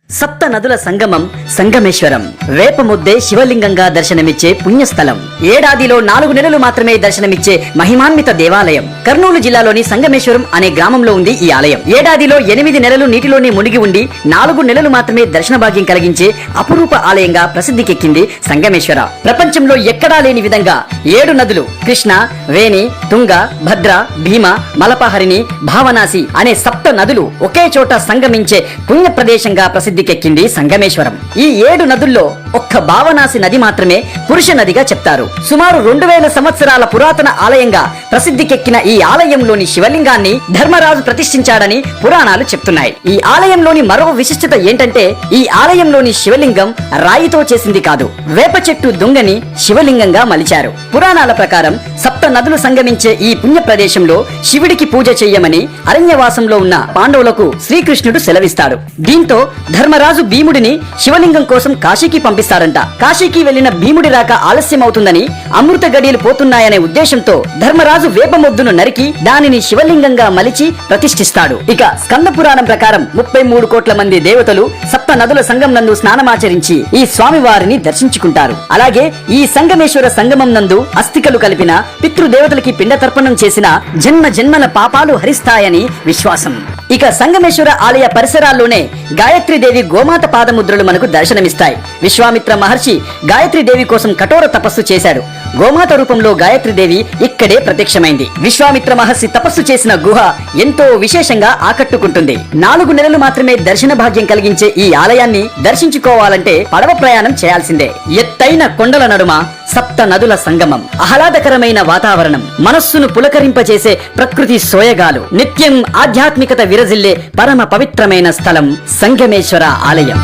సప్త నదుల సంగమం సంగమేశ్వరం వేపముద్దే శివలింగంగా దర్శనమిచ్చే పుణ్యస్థలం. ఏడాదిలో 4 నెలలు మాత్రమే దర్శనమిచ్చే మహిమాన్విత దేవాలయం. కర్నూలు జిల్లాలోని సంగమేశ్వరం అనే గ్రామంలో ఉంది ఈ ఆలయం. ఏడాదిలో 8 నెలలు నీటిలోనే మునిగి ఉండి 4 నెలలు మాత్రమే దర్శన భాగ్యం కలిగించే అపురూప ఆలయంగా ప్రసిద్ధికెక్కింది సంగమేశ్వర. ప్రపంచంలో ఎక్కడా లేని విధంగా 7 నదులు కృష్ణ, వేణి, తుంగ, భద్ర, భీమ, మలపహరిణి, భావనాసి అనే సప్త నదులు ఒకే చోట సంగమించే పుణ్య ప్రదేశంగా ప్రసిద్ధికెక్కింది సంగమేశ్వరం. ఈ 7 నదుల్లో ఒక్క భావనాసి నది మాత్రమే పురుష నదిగా చెప్తారు. సుమారు 2000 సంవత్సరాల పురాతన ఆలయంగా ప్రసిద్ధికెక్కిన ఈ ఆలయంలోని శివలింగాన్ని ధర్మరాజు ప్రతిష్ఠించాడని పురాణాలు చెప్తున్నాయి. ఈ ఆలయంలోని మరో విశిష్టత ఏంటంటే ఈ ఆలయంలోని శివలింగం రాయితో చేసింది కాదు, వేప చెట్టు దుంగని శివలింగంగా మలిచారు. పురాణాల ప్రకారం సప్త నదులు సంగమించే ఈ పుణ్య ప్రదేశంలో శివుడికి పూజ చెయ్యమని అరణ్యవాసంలో ఉన్న పాండవులకు శ్రీకృష్ణుడు సెలవిస్తాడు. దీంతో ధర్మరాజు భీముడిని శివలింగం కోసం కాశీకి పంపిస్తాడంట. కాశీకి వెళ్లిన భీముడి రాక ఆలస్యం అవుతుందని, అమృత గడియలు పోతున్నాయనే ఉద్దేశంతో ధర్మరాజు వేప మొద్దును నరికి దానిని శివలింగంగా మలిచి ప్రతిష్ఠిస్తాడు. ఇక స్కంద పురాణం ప్రకారం 33 కోట్ల మంది దేవతలు సప్త నదుల సంగం నందు స్నానమాచరించి ఈ స్వామి వారిని దర్శించుకుంటారు. అలాగే ఈ సంగమేశ్వర సంగమం నందు అస్థికలు కలిపిన పితృదేవతలకి పిండ తర్పణం చేసిన జన్మ జన్మల పాపాలు హరిస్తాయని విశ్వాసం. ఇక సంగమేశ్వర ఆలయ పరిసరాల్లోనే గాయత్రీదేవి గోమాత పాదముద్రలు మనకు దర్శనమిస్తాయి. విశ్వామిత్ర మహర్షి గాయత్రీదేవి కోసం కఠోర తపస్సు చేశాడు. గోమాత రూపంలో గాయత్రీదేవి ఇక్కడే ప్రత్యక్షమైంది. విశ్వామిత్ర మహర్షి తపస్సు చేసిన గుహ ఎంతో విశేషంగా ఆకట్టుకుంటుంది. 4 నెలలు మాత్రమే దర్శన భాగ్యం కలిగించే ఈ ఆలయాన్ని దర్శించుకోవాలంటే పడవ ప్రయాణం చేయాల్సిందే. ఎత్తైన కొండల నడుమ సప్త నదుల సంగమం, ఆహ్లాదకరమైన వాతావరణం, మనస్సును పులకరింపజేసే ప్రకృతి సోయగాలు, నిత్యం ఆధ్యాత్మికత విరజిల్లే పరమ పవిత్రమైన స్థలం సంగమేశ్వర ఆలయం.